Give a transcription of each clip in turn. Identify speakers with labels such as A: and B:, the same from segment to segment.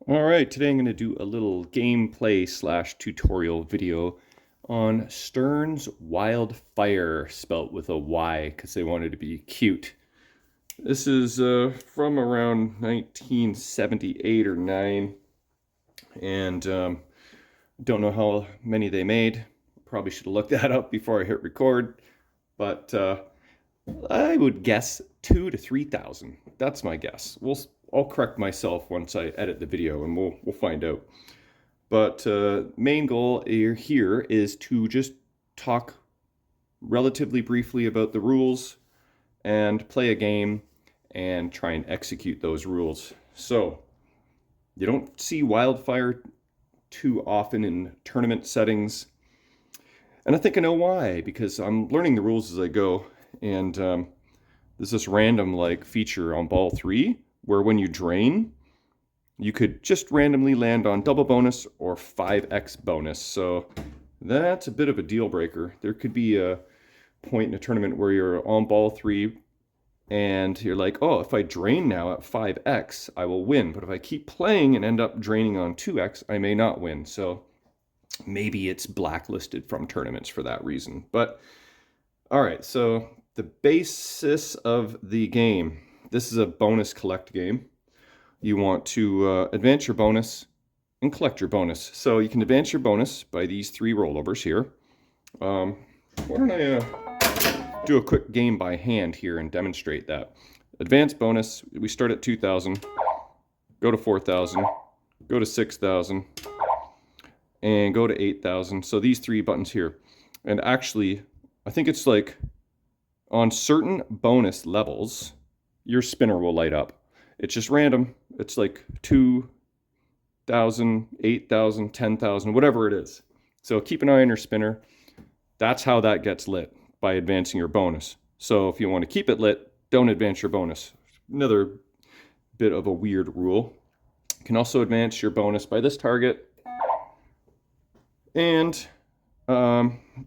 A: All right, today I'm going to do a little gameplay slash tutorial video on Stern's Wild Fyre, spelt with a Y because they wanted to be cute. This is from around 1978 or 9, and don't know how many they made. Probably should have looked that up before I hit record, but I would guess 2,000 to 3,000. That's my guess. I'll correct myself once I edit the video, and we'll find out. But main goal here is to just talk relatively briefly about the rules and play a game and try and execute those rules. So you don't see Wildfire too often in tournament settings, and I think I know why, because I'm learning the rules as I go. And there's this random like feature on ball 3 where when you drain, you could just randomly land on double bonus or 5x bonus. So that's a bit of a deal breaker. There could be a point in a tournament where you're on ball 3 and you're like, oh, if I drain now at 5x, I will win. But if I keep playing and end up draining on 2x, I may not win. So maybe it's blacklisted from tournaments for that reason. But all right, so the basis of the game. This is a bonus collect game. You want to advance your bonus and collect your bonus. So you can advance your bonus by these 3 rollovers here. Why don't I do a quick game by hand here and demonstrate that. Advance bonus, we start at 2,000, go to 4,000, go to 6,000, and go to 8,000. So these 3 buttons here. And actually, I think it's like on certain bonus levels, your spinner will light up. It's just random. It's like 2,000, 8,000, 10,000, whatever it is. So keep an eye on your spinner. That's how that gets lit, by advancing your bonus. So if you want to keep it lit, don't advance your bonus. Another bit of a weird rule. You can also advance your bonus by this target. And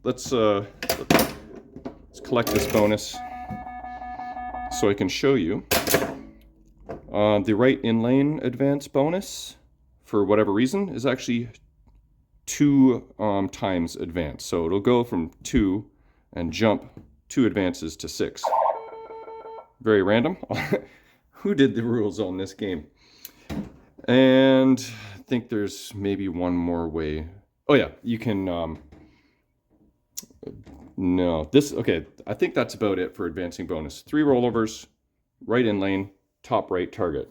A: let's collect this bonus so I can show you. The right in-lane advance bonus, for whatever reason, is actually 2 times advance. So it'll go from 2 and jump 2 advances to 6. Very random. Who did the rules on this game? And I think there's maybe one more way. Oh yeah, you can... no, this... Okay, I think that's about it for advancing bonus. 3 rollovers, right in lane, top right target.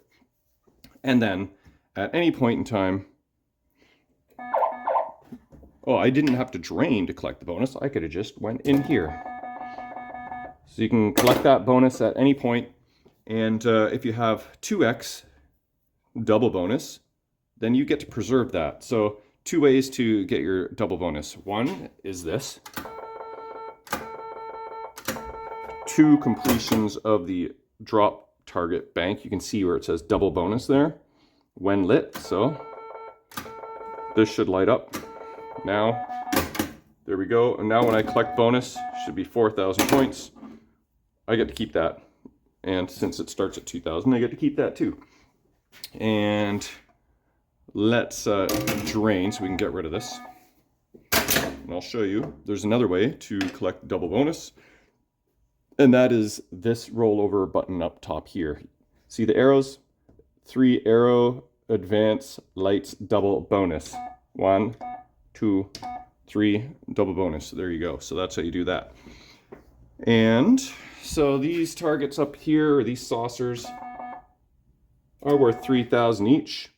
A: And then, at any point in time... Oh, I didn't have to drain to collect the bonus. I could have just went in here. So you can collect that bonus at any point. And if you have 2x double bonus, then you get to preserve that. So 2 ways to get your double bonus. One is this. 2 completions of the drop target bank. You can see where it says double bonus there when lit. So this should light up. Now, there we go. And now when I collect bonus, should be 4,000 points. I get to keep that. And since it starts at 2,000, I get to keep that too. And let's drain so we can get rid of this. And I'll show you. There's another way to collect double bonus. And that is this rollover button up top here. See the arrows? 3 arrow advance lights double bonus. 1, 2, 3 double bonus. There you go. So that's how you do that. And so these targets up here, or these saucers, are worth 3,000 each.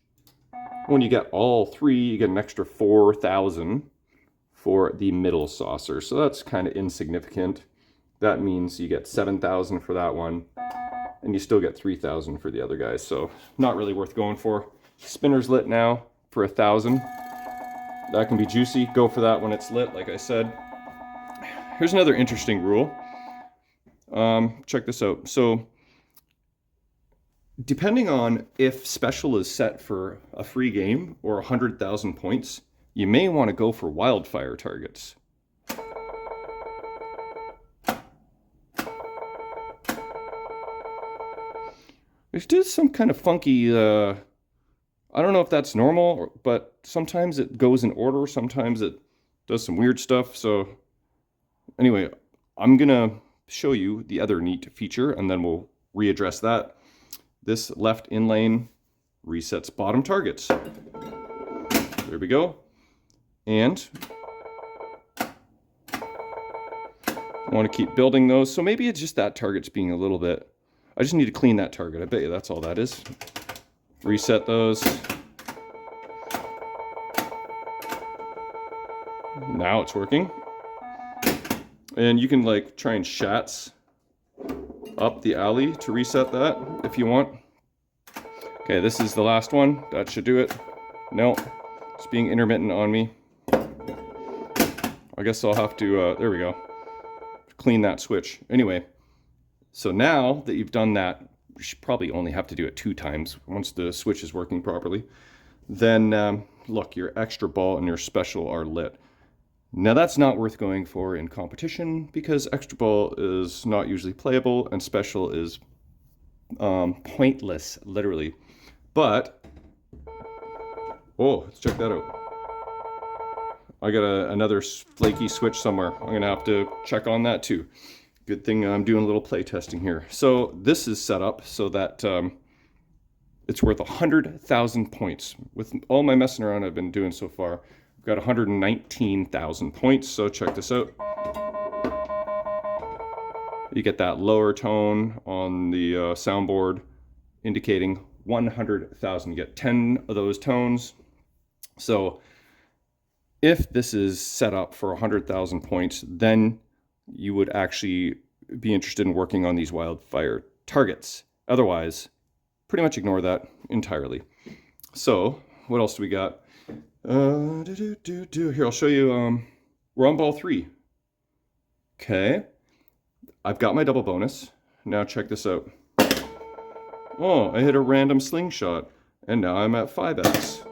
A: When you get all 3, you get an extra 4,000 for the middle saucer. So that's kind of insignificant. That means you get 7,000 for that one, and you still get 3,000 for the other guys. So not really worth going for. Spinner's lit now for 1,000. That can be juicy. Go for that when it's lit, like I said. Here's another interesting rule. Check this out. So depending on if special is set for a free game or 100,000 points, you may want to go for Wildfire targets. There's just some kind of funky I don't know if that's normal, but sometimes it goes in order, sometimes it does some weird stuff. So anyway, I'm gonna show you the other neat feature and then we'll readdress that. This left in lane resets bottom targets. There we go. And I want to keep building those. So maybe it's just that target's being a little bit, I just need to clean that target. I bet you that's all that is. Reset those. Now it's working. And you can like try and shats up the alley to reset that if you want. Okay, this is the last one. That should do it. No, it's being intermittent on me. I guess I'll have to, there we go. Clean that switch. Anyway, so now that you've done that, you should probably only have to do it 2 times once the switch is working properly. Then look, your extra ball and your special are lit. Now that's not worth going for in competition because extra ball is not usually playable and special is pointless, literally. But, oh, let's check that out. I got another flaky switch somewhere. I'm gonna have to check on that too. Good thing I'm doing a little play testing here. So this is set up so that it's worth 100,000 points. With all my messing around I've been doing so far, I've got 119,000 points. So check this out. You get that lower tone on the soundboard indicating 100,000. You get 10 of those tones. So if this is set up for 100,000 points, then you would actually be interested in working on these wildfire targets. Otherwise, pretty much ignore that entirely. So, what else do we got? Here, I'll show you. We're on ball 3. Okay. I've got my double bonus. Now check this out. Oh, I hit a random slingshot, and now I'm at 5x.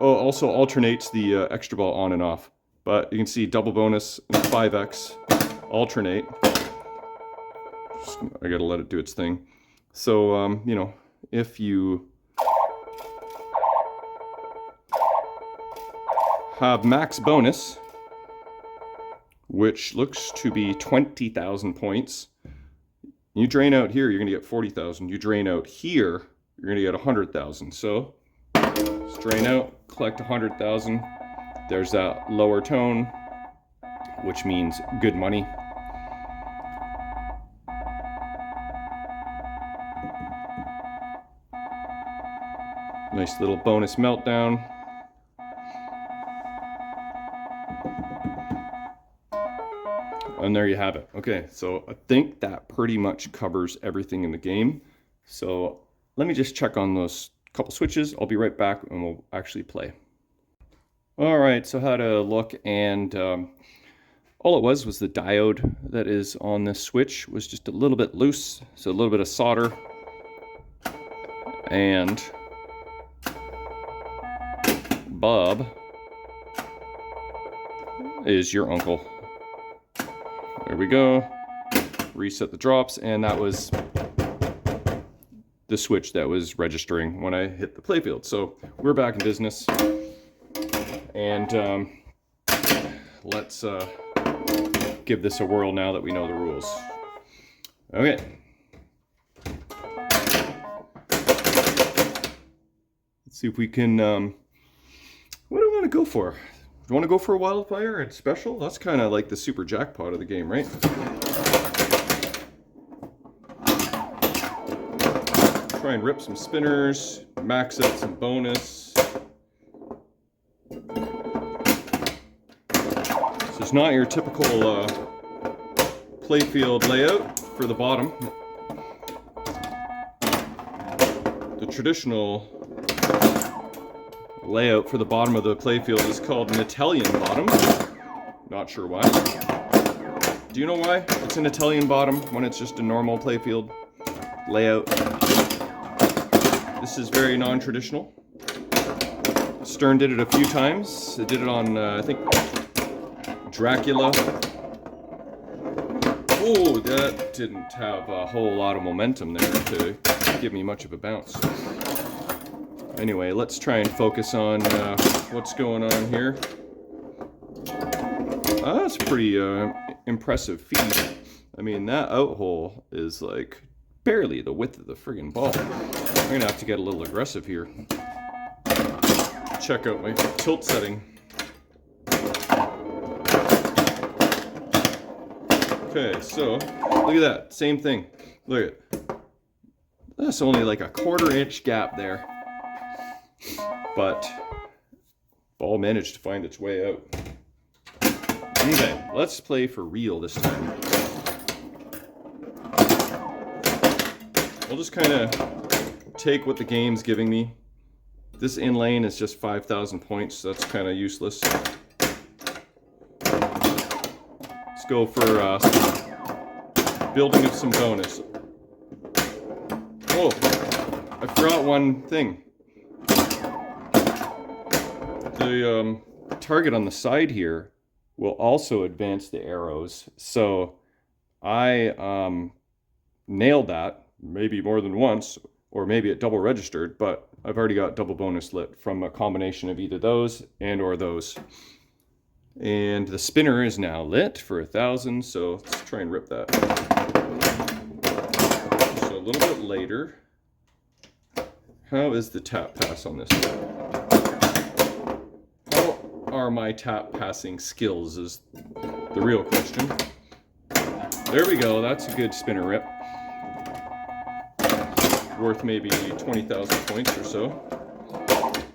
A: Oh, also alternates the extra ball on and off. But you can see double bonus and 5x alternate. I gotta let it do its thing. So, you know, if you have max bonus, which looks to be 20,000 points, you drain out here, you're gonna get 40,000. You drain out here, you're gonna get 100,000. So, let's drain out, collect 100,000. There's that lower tone, which means good money. Nice little bonus meltdown. And there you have it. Okay, so I think that pretty much covers everything in the game. So let me just check on those couple switches. I'll be right back and we'll actually play. All right, so how to look, and all it was the diode that is on this switch was just a little bit loose, so a little bit of solder, and Bob is your uncle. There we go. Reset the drops, and that was the switch that was registering when I hit the playfield. So we're back in business. And let's give this a whirl now that we know the rules. Okay. Let's see if we can, what do I want to go for? Do you want to go for a wildfire and special? That's kind of like the super jackpot of the game, right? Try and rip some spinners, max out some bonus. It's not your typical playfield layout for the bottom. The traditional layout for the bottom of the playfield is called an Italian bottom. Not sure why. Do you know why it's an Italian bottom when it's just a normal playfield layout? This is very non-traditional. Stern did it a few times. They did it on, I think, Dracula. Oh, that didn't have a whole lot of momentum there to give me much of a bounce. Anyway, let's try and focus on what's going on here. That's a pretty impressive feat. I mean, that out hole is like barely the width of the friggin' ball. I'm gonna have to get a little aggressive here. Check out my tilt setting. Okay, so look at that, same thing. Look at, that's only like a 1/4 inch gap there. But ball managed to find its way out. Okay, let's play for real this time. I'll just kind of take what the game's giving me. This in lane is just 5,000 points, so that's kind of useless. Let's go for building of some bonus. Oh, I forgot one thing. The target on the side here will also advance the arrows. So I nailed that, maybe more than once, or maybe it double registered, but I've already got double bonus lit from a combination of either those and or those. And the spinner is now lit for 1,000, so let's try and rip that. So a little bit later. How is the tap pass on this? How are my tap passing skills is the real question. There we go, that's a good spinner rip. Worth maybe 20,000 points or so.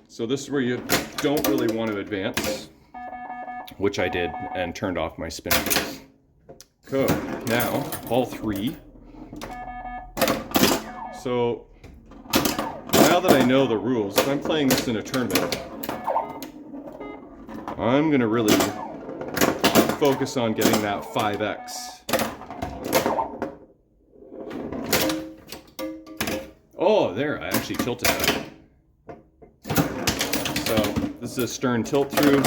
A: So this is where you don't really want to advance, which I did and turned off my spinner. Cool. Now, ball 3. So now that I know the rules, if I'm playing this in a tournament, I'm gonna really focus on getting that 5x. Oh, there, I actually tilted that. So, this is a stern tilt through.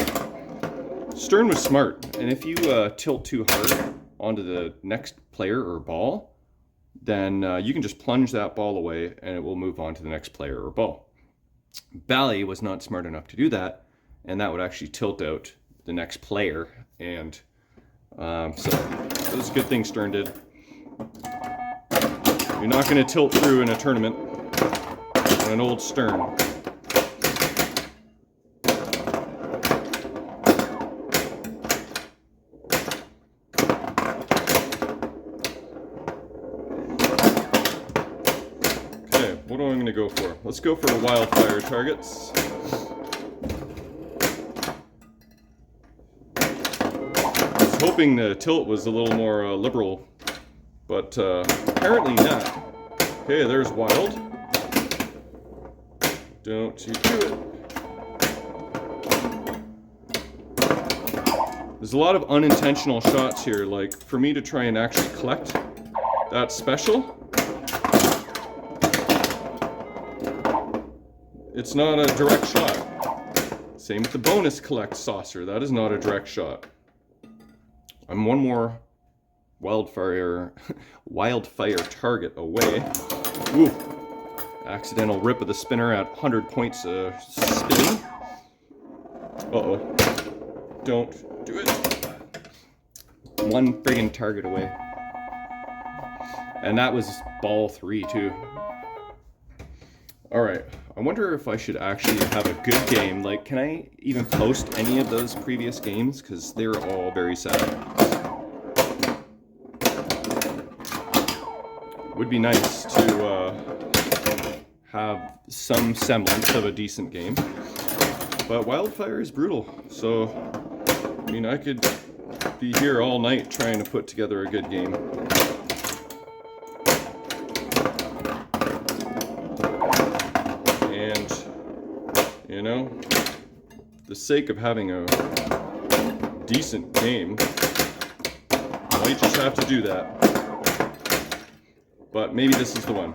A: Stern was smart, and if you tilt too hard onto the next player or ball, then you can just plunge that ball away and it will move on to the next player or ball. Bally was not smart enough to do that, and that would actually tilt out the next player, and so it was a good thing Stern did. You're not going to tilt through in a tournament on an old Stern. Okay, what am I going to go for? Let's go for wildfire targets. I was hoping the tilt was a little more liberal, but apparently not. Okay, there's wild. Don't you do it. There's a lot of unintentional shots here, like for me to try and actually collect that special. It's not a direct shot. Same with the bonus collect saucer. That is not a direct shot. I'm one more wildfire target away. Ooh, accidental rip of the spinner at 100 points spin. Uh-oh. Don't do it. One friggin' target away. And that was ball 3 too. Alright, I wonder if I should actually have a good game. Like, can I even post any of those previous games? Because they were all very sad. Would be nice to have some semblance of a decent game. But wildfire is brutal. So, I mean, I could be here all night trying to put together a good game. You know, the sake of having a decent game, I might just have to do that. But maybe this is the one.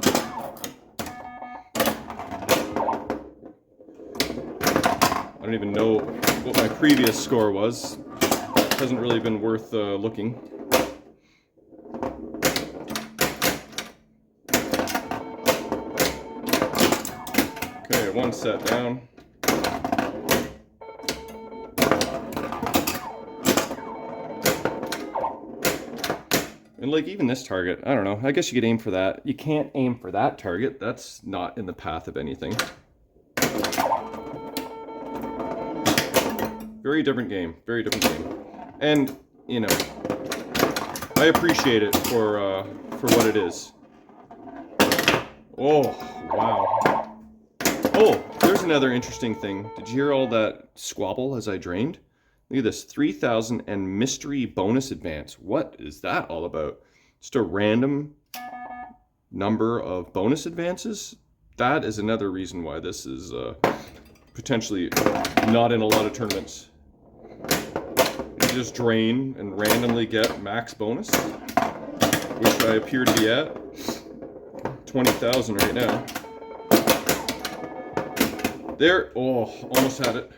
A: I don't even know what my previous score was. It hasn't really been worth looking. Okay, one set down. And like even this target, I don't know, I guess you could aim for that. You can't aim for that target. That's not in the path of anything. Very different game, very different game. And, you know, I appreciate it for what it is. Oh, wow. Oh, there's another interesting thing. Did you hear all that squabble as I drained? Look at this, 3,000 and mystery bonus advance. What is that all about? Just a random number of bonus advances? That is another reason why this is potentially not in a lot of tournaments. You just drain and randomly get max bonus, which I appear to be at 20,000 right now. There, oh, almost had it.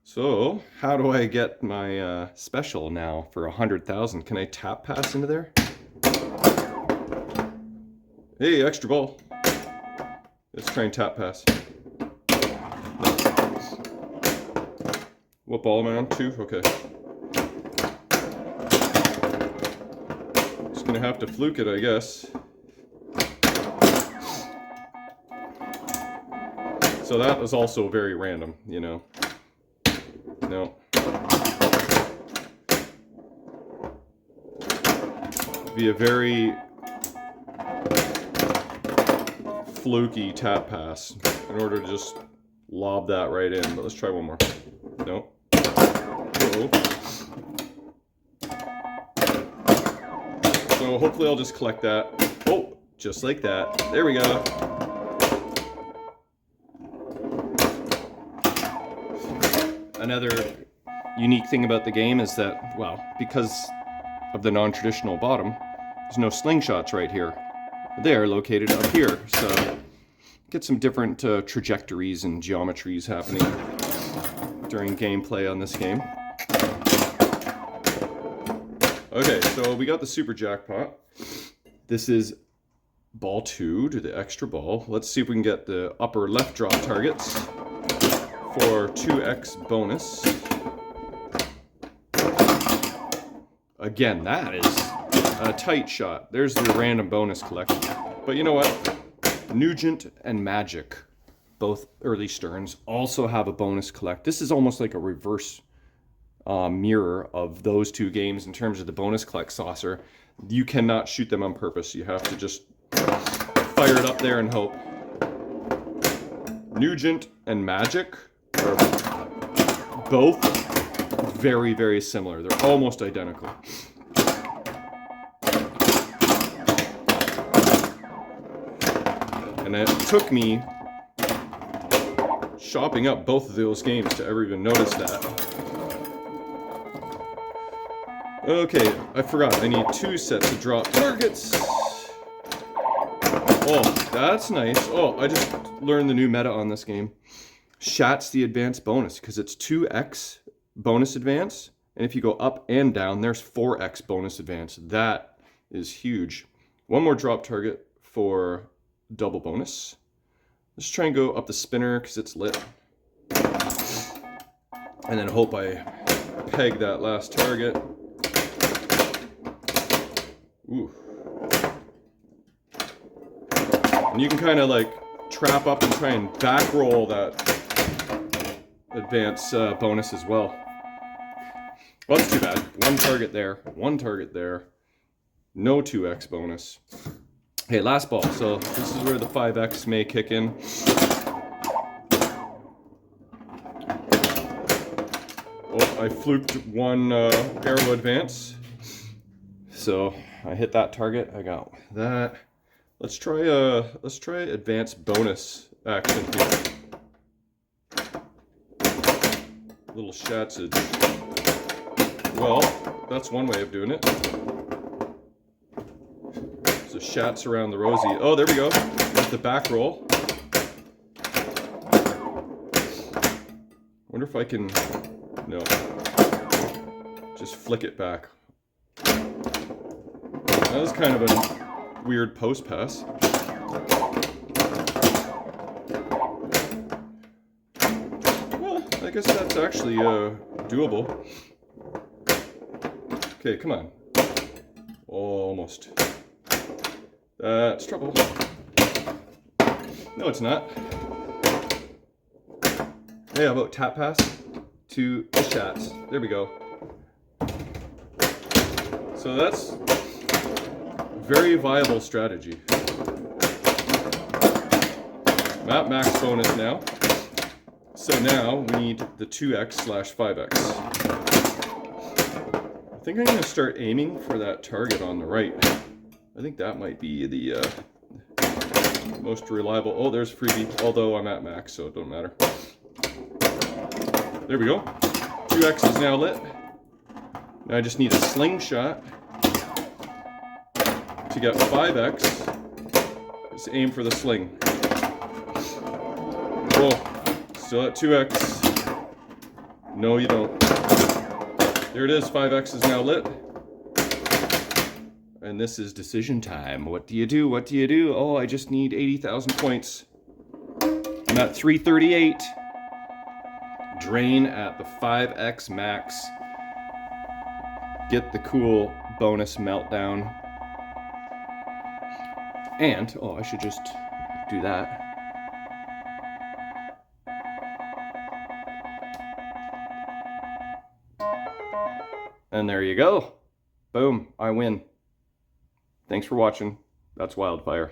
A: So, how do I get my special now for 100,000? Can I tap pass into there? Hey, extra ball. Let's try and tap pass. What ball am I on? 2? Okay. Just gonna have to fluke it, I guess. So that was also very random, you know. No. Be a very fluky tap pass in order to just lob that right in. But let's try one more. No. Uh-oh. So hopefully I'll just collect that. Oh, just like that. There we go. Another unique thing about the game is that, well, because of the non-traditional bottom, there's no slingshots right here. They're located up here, so get some different trajectories and geometries happening during gameplay on this game. Okay, so we got the super jackpot. This is ball 2 to the extra ball. Let's see if we can get the upper left drop targets for 2x bonus. Again, that is a tight shot. There's the random bonus collection. But you know what? Nugent and Magic, both early Sterns, also have a bonus collect. This is almost like a reverse mirror of those two games in terms of the bonus collect saucer. You cannot shoot them on purpose. You have to just fire it up there and hope. Nugent and Magic are both very, very similar. They're almost identical. And it took me shopping up both of those games to ever even notice that. Okay, I forgot. I need 2 sets of drop targets. Oh, that's nice. Oh, I just learned the new meta on this game. Shat's the advance bonus because it's 2x bonus advance, and if you go up and down, there's 4x bonus advance. That is huge. One more drop target for double bonus. Let's try and go up the spinner because it's lit, and then hope I peg that last target. Ooh. And you can kind of like trap up and try and back roll that advance bonus as well. Well, that's too bad. One target there. No 2x bonus. Okay, last ball. So this is where the 5x may kick in. Oh, I fluked one arrow advance. So I hit that target. I got that. Let's try advance bonus action here. Little shatsage. Well, that's one way of doing it. So shats around the rosy. Oh, there we go. With the back roll. Wonder if I can, no, just flick it back. That was kind of a weird post pass. I guess that's actually doable. Okay, come on. Almost. That's trouble. No, it's not. Hey, how about tap pass to the chats? There we go. So that's a very viable strategy. Map max bonus now. So now we need the 2x/5x. I think I'm going to start aiming for that target on the right. I think that might be the most reliable. Oh, there's freebie, although I'm at max, so it don't matter. There we go. 2x is now lit. Now I just need a slingshot to get 5x. Just aim for the sling. Oh, still at 2x. No, you don't. There it is, 5x is now lit. And this is decision time. What do you do? What do you do? Oh, I just need 80,000 points. I'm at 338. Drain at the 5x max. Get the cool bonus meltdown. And, oh, I should just do that. And there you go. Boom, I win. Thanks for watching. That's Wildfire.